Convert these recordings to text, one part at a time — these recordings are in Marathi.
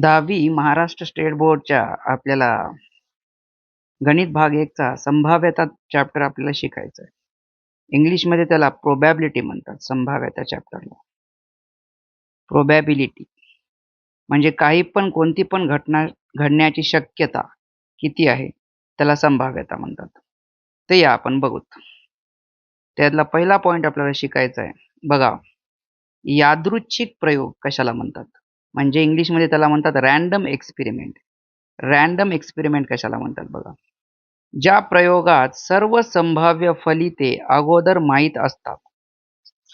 10वी महाराष्ट्र स्टेट बोर्डच्या आपल्याला गणित भाग 1 चा संभाव्यता चॅप्टर आपल्याला शिकायचा आहे. इंग्लिशमध्ये त्याला प्रोबॅबिलिटी म्हणतात. संभाव्यता चॅप्टरला. प्रोबॅबिलिटी म्हणजे काही पण कोणती पण घटना घडण्याची शक्यता किती आहे त्याला संभाव्यता म्हणतात. ते या आपण बघूत. त्यातला पहिला पॉइंट आपल्याला शिकायचा आहे. बघा, यादृच्छिक प्रयोग कशाला म्हणतात? म्हणजे इंग्लिशमध्ये त्याला म्हणतात रँडम एक्सपेरिमेंट. रँडम एक्सपेरिमेंट कशाला म्हणतात बघा. ज्या प्रयोगात सर्व संभाव्य फलिते अगोदर माहीत असतात.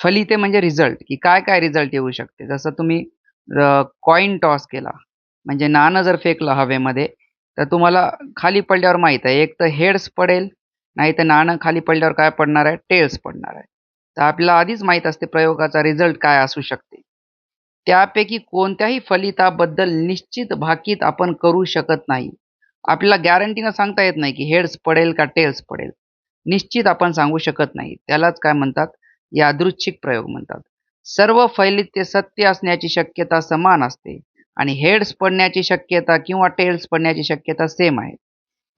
फलिते म्हणजे रिझल्ट, की काय रिझल्ट येऊ शकते. जसं तुम्ही कॉइन टॉस केला, म्हणजे नाणं जर फेकलं हवेमध्ये, तर तुम्हाला खाली पडल्यावर माहीत आहे, एक तर हेड्स पडेल, नाहीतर नाणं खाली पडल्यावर काय पडणार आहे, टेल्स पडणार आहे. तर आपल्याला आधीच माहीत असते प्रयोगाचा रिझल्ट काय असू शकते. त्यापैकी कोणत्याही फलिताबद्दल निश्चित भाकीत आपण करू शकत नाही. आपल्याला गॅरंटीनं सांगता येत नाही, की हेड्स पडेल का टेल्स पडेल. निश्चित आपण सांगू शकत नाही. त्यालाच काय म्हणतात? यादृच्छिक प्रयोग म्हणतात. सर्व फलिते सत्य असण्याची शक्यता समान असते आणि हेड्स पडण्याची शक्यता किंवा टेल्स पडण्याची शक्यता सेम आहे.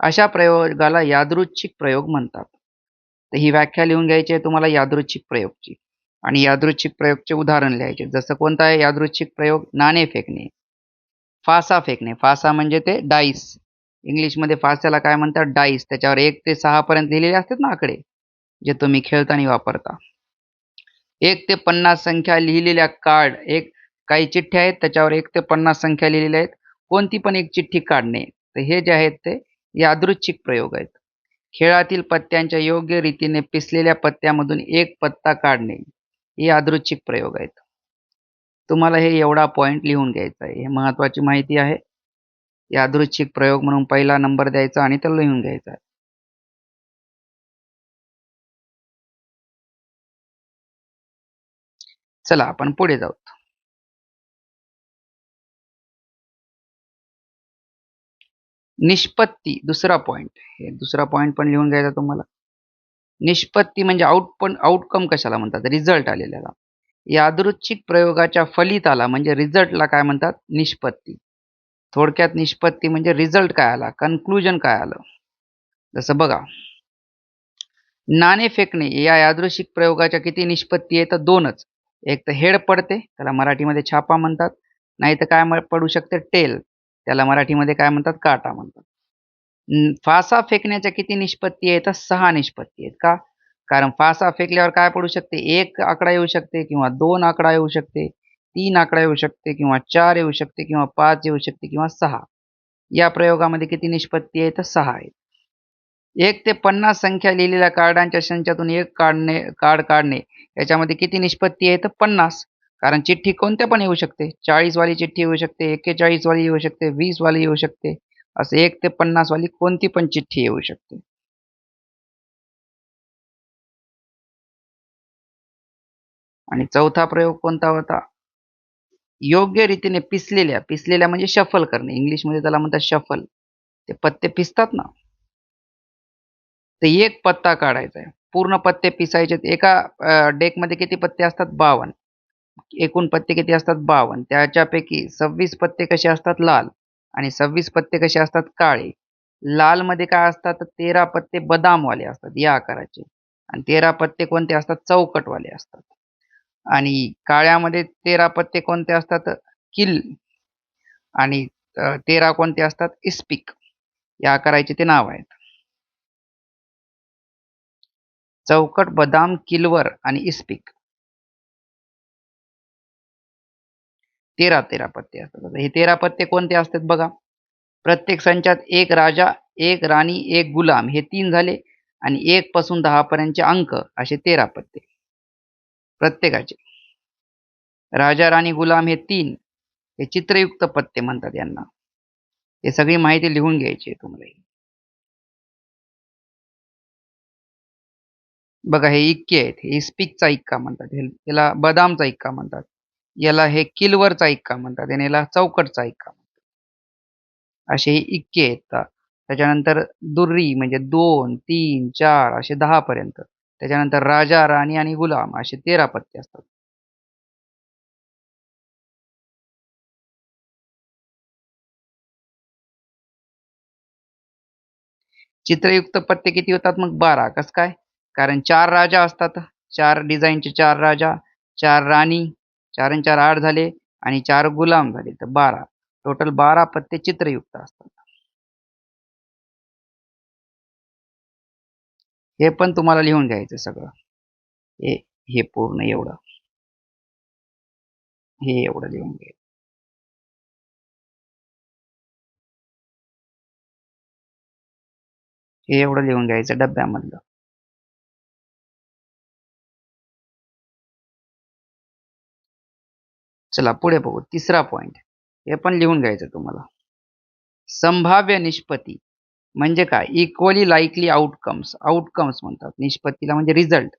अशा प्रयोगाला यादृच्छिक प्रयोग म्हणतात. तर ही व्याख्या लिहून घ्यायची आहे तुम्हाला यादृच्छिक प्रयोगची. आणि यादृच्छिक प्रयोगचे उदाहरण लिहायचे. जसं कोणता आहे यादृच्छिक प्रयोग? नाणे फेकणे, फासा फेकणे. फासा म्हणजे ते डाईस. इंग्लिशमध्ये फास्याला काय म्हणतात? डाईस. त्याच्यावर 1 ते 6 पर्यंत लिहिलेले असतात ना आकडे, जे तुम्ही खेळताना वापरता. 1 ते 50 संख्या लिहिलेल्या कार्ड, काही चिठ्ठ्या आहेत त्याच्यावर 1 ते 50 संख्या लिहिलेल्या आहेत. कोणती पण एक चिठ्ठी काढणे. तर हे जे आहेत ते यादृच्छिक प्रयोग आहेत. खेळातील पत्त्यांच्या योग्य रीतीने पिसलेल्या पत्त्यामधून एक पत्ता काढणे. हे यादृच्छिक प्रयोग आहेत. तुम्हाला हे एवढा पॉइंट लिहून घ्यायचा आहे. हे महत्त्वाची माहिती आहे. यादृच्छिक प्रयोग म्हणून पहिला नंबर द्यायचा आणि तो लिहून घ्यायचा आहे. चला आपण पुढे जाऊ. निष्पत्ती दुसरा पॉइंट. हे दुसरा पॉइंट पण लिहून घ्यायचा तुम्हाला. निष्पत्ती म्हणजे आउटकम कशाला म्हणतात? रिझल्ट आलेल्याला. यादृच्छिक प्रयोगाच्या फलिताला म्हणजे रिझल्टला काय म्हणतात? निष्पत्ती. थोडक्यात निष्पत्ती म्हणजे रिझल्ट काय आला, कन्क्लुजन काय आलं. जसं बघा, नाणे फेकणे या यादृच्छिक प्रयोगाच्या किती निष्पत्ती आहे? तर 2च. एक तर हेड पडते, त्याला मराठीमध्ये छापा म्हणतात. नाहीतर काय पडू शकते? टेल, त्याला मराठीमध्ये काय म्हणतात? काटा म्हणतात. फासा फेकण्याच्या किती निष्पत्ती आहेत? तर 6 निष्पत्ती आहेत. का? कारण फासा फेकल्यावर काय पडू शकते? 1 आकडा येऊ शकते किंवा 2 आकडा येऊ शकते, 3 आकडा येऊ शकते किंवा 4 येऊ शकते किंवा 5 येऊ शकते किंवा 6. या प्रयोगामध्ये किती निष्पत्ती आहे? तर 6 आहेत. 1 ते 50 संख्या लिहिलेल्या कार्डांच्या संचातून एक कार्ड काढणे. याच्यामध्ये किती निष्पत्ती आहे? तर 50. कारण चिठ्ठी कोणत्या पण येऊ शकते. 40 वाली चिठ्ठी येऊ शकते, 41 वाली येऊ शकते, 20 वाली येऊ शकते. असं 1 ते 50 वाली कोणती पण चिठ्ठी येऊ शकते. आणि चौथा प्रयोग कोणता होता? योग्य रीतीने पिसलेल्या म्हणजे शफल करणे. इंग्लिशमध्ये त्याला म्हणतात शफल. ते पत्ते पिसतात ना, ते एक पत्ता काढायचा आहे. पूर्ण पत्ते पिसायचे. एका डेकमध्ये किती पत्ते असतात? 52. एकूण पत्ते किती असतात? 52. त्याच्यापैकी 26 पत्ते कसे असतात? लाल आणि 26 पत्ते कसे असतात? काळे. लालमध्ये काय असतात? तर 13 पत्ते बदामवाले असतात या आकाराचे आणि 13 पत्ते कोणते असतात? चौकटवाले असतात. आणि काळ्यामध्ये 13 पत्ते कोणते असतात? किल आणि 13 कोणते असतात? इस्पिक. या आकाराचे ते नाव आहेत. चौकट, बदाम, किलवर आणि इस्पिक. 13 पत्ते असतात. आता हे 13 पत्ते कोणते असतात बघा. प्रत्येक संचात एक राजा, एक राणी, एक गुलाम हे 3 झाले आणि 1 पासून 10 पर्यंतचे अंक असे 13 पत्ते प्रत्येकाचे. राजा, राणी, गुलाम हे 3 हे चित्रयुक्त पत्ते म्हणतात यांना. हे सगळी माहिती लिहून घ्यायची आहे तुम्हाला. बघा हे इक्के आहेत. हे इस्पिकचा इक्का म्हणतात. याला बदामचा इक्का म्हणतात. याला हे किलवरचा इक्का म्हणतात आणि याला चौकटचा इक्का म्हणतात. असे हे इक्के आहेत. त्याच्यानंतर दुर्री म्हणजे 2, 3, 4 असे 10 पर्यंत. त्याच्यानंतर राजा, राणी आणि गुलाम असे 13 पत्ते असतात. चित्रयुक्त पत्ते किती होतात मग 12. कसं काय? कारण 4 राजा असतात. 4 डिझाईनचे 4 राजा, 4 राणी, 4 आणि 4 8 झाले आणि 4 गुलाम झाले. तर 12. टोटल 12 पत्ते चित्रयुक्त असतात. हे पण तुम्हाला लिहून घ्यायचं सगळं. हे हे पूर्ण एवढं. हे एवढं लिहून घ्यायचं. हे एवढं लिहून घ्यायचं डब्यामधलं. चला पुढे बघू. तिसरा पॉइंट. हे पण लिहून घ्यायचं तुम्हाला. संभाव्य निष्पत्ती म्हणजे काय? Equally likely outcomes. आउटकम्स म्हणतात. निष्पत्तीला म्हणजे रिझल्ट.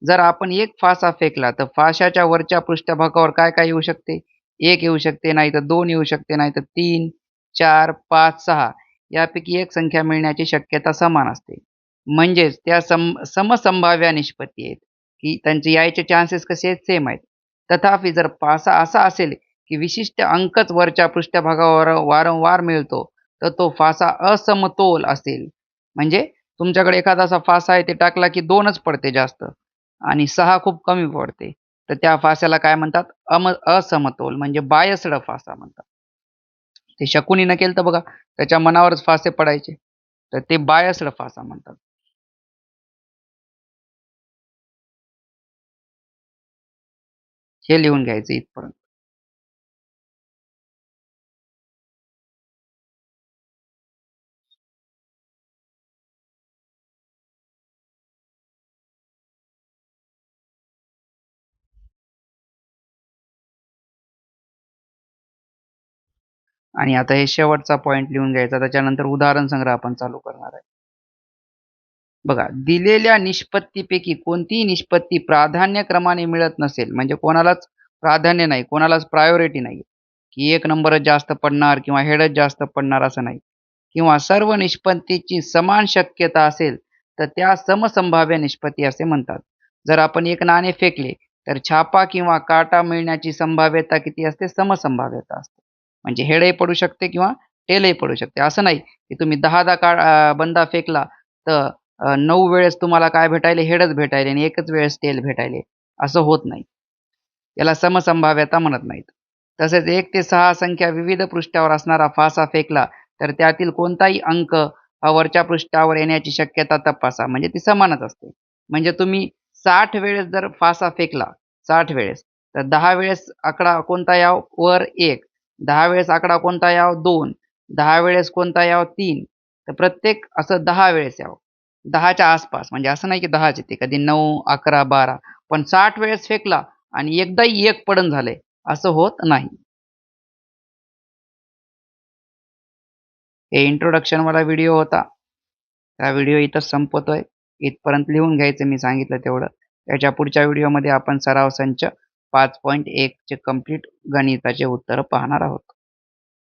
जर आपण एक फासा फेकला तर फाशाच्या वरच्या पृष्ठभागावर काय-काय येऊ शकते? 1 येऊ शकते, नाहीतर 2 येऊ शकते, नाहीतर 3, 4, 5, 6 यापैकी एक संख्या मिळण्याची शक्यता समान असते. म्हणजेच त्या समसंभाव्य निष्पत्ती आहेत, की त्यांचे यायचे चान्सेस कसे आहेत? सेम आहेत. तथापि जर फासा असा असेल, की विशिष्ट अंकच वरच्या पृष्ठभागावर वारंवार मिळतो, तर तो फासा असमतोल असेल. म्हणजे तुमच्याकडे एखादा असा फासा आहे, ते टाकला की 2च पडते जास्त आणि 6 खूप कमी पडते. तर त्या फास्याला काय म्हणतात? असमतोल म्हणजे बायस्ड फासा म्हणतात. ते शकुनीनं केलतं बघा. त्याच्या मनावरच फासे पडायचे. तर ते बायस्ड फासा म्हणतात. हे लिहून घ्यायचं इथपर्यंत. आणि आता हे शेवटचा पॉइंट लिहून घ्यायचा. त्याच्यानंतर उदाहरण संग्रह आपण चालू करणार आहे. बघा, दिलेल्या निष्पत्तीपैकी कोणतीही निष्पत्ती प्राधान्यक्रमाने मिळत नसेल, म्हणजे कोणालाच प्राधान्य नाही, कोणालाच प्रायोरिटी नाही, की 1 नंबरच जास्त पडणार किंवा हेडच जास्त पडणार असं नाही. किंवा सर्व निष्पत्तीची समान शक्यता असेल, तर त्या समसंभाव्य निष्पत्ती असे म्हणतात. जर आपण एक नाणे फेकले, तर छापा किंवा काटा मिळण्याची संभाव्यता किती असते? समसंभाव्यता असते. म्हणजे हेडही पडू शकते किंवा टेलही पडू शकते. असं नाही, की तुम्ही 10-10 बंदा फेकला, तर 9 वेळेस तुम्हाला काय भेटायले? हेडच भेटायले आणि एकच वेळेस टेल भेटायले. असं होत नाही. याला समसंभाव्यता म्हणत नाहीत. तसेच 1 ते 6 संख्या विविध पृष्ठावर असणारा फासा फेकला, तर त्यातील कोणताही अंक हा वरच्या पृष्ठावर येण्याची शक्यता तपासा. म्हणजे ती समानच असते. म्हणजे तुम्ही 60 वेळेस जर फासा फेकला, 60 वेळेस, तर 10 वेळेस आकडा कोणता यावं? वर 1, 10 वेळेस आकडा कोणता यावं? 2, 10 वेळेस कोणता यावं? 3. तर प्रत्येक असं 10 वेळेस यावं. 10च्या आसपास. म्हणजे असं नाही की 10च येते. कधी 9, 11, 12 पण 60 वेळेस फेकला आणि एकदाही 1 पडून झालंय, असं होत नाही. हे इंट्रोडक्शन वाला व्हिडिओ होता. हा व्हिडिओ इथं संपवतोय. इथपर्यंत लिहून घ्यायचं मी सांगितलं तेवढं. त्याच्या पुढच्या व्हिडिओमध्ये आपण सराव संच 5.1 चे कंप्लीट गणिताचे उत्तरं पाहणार आहोत.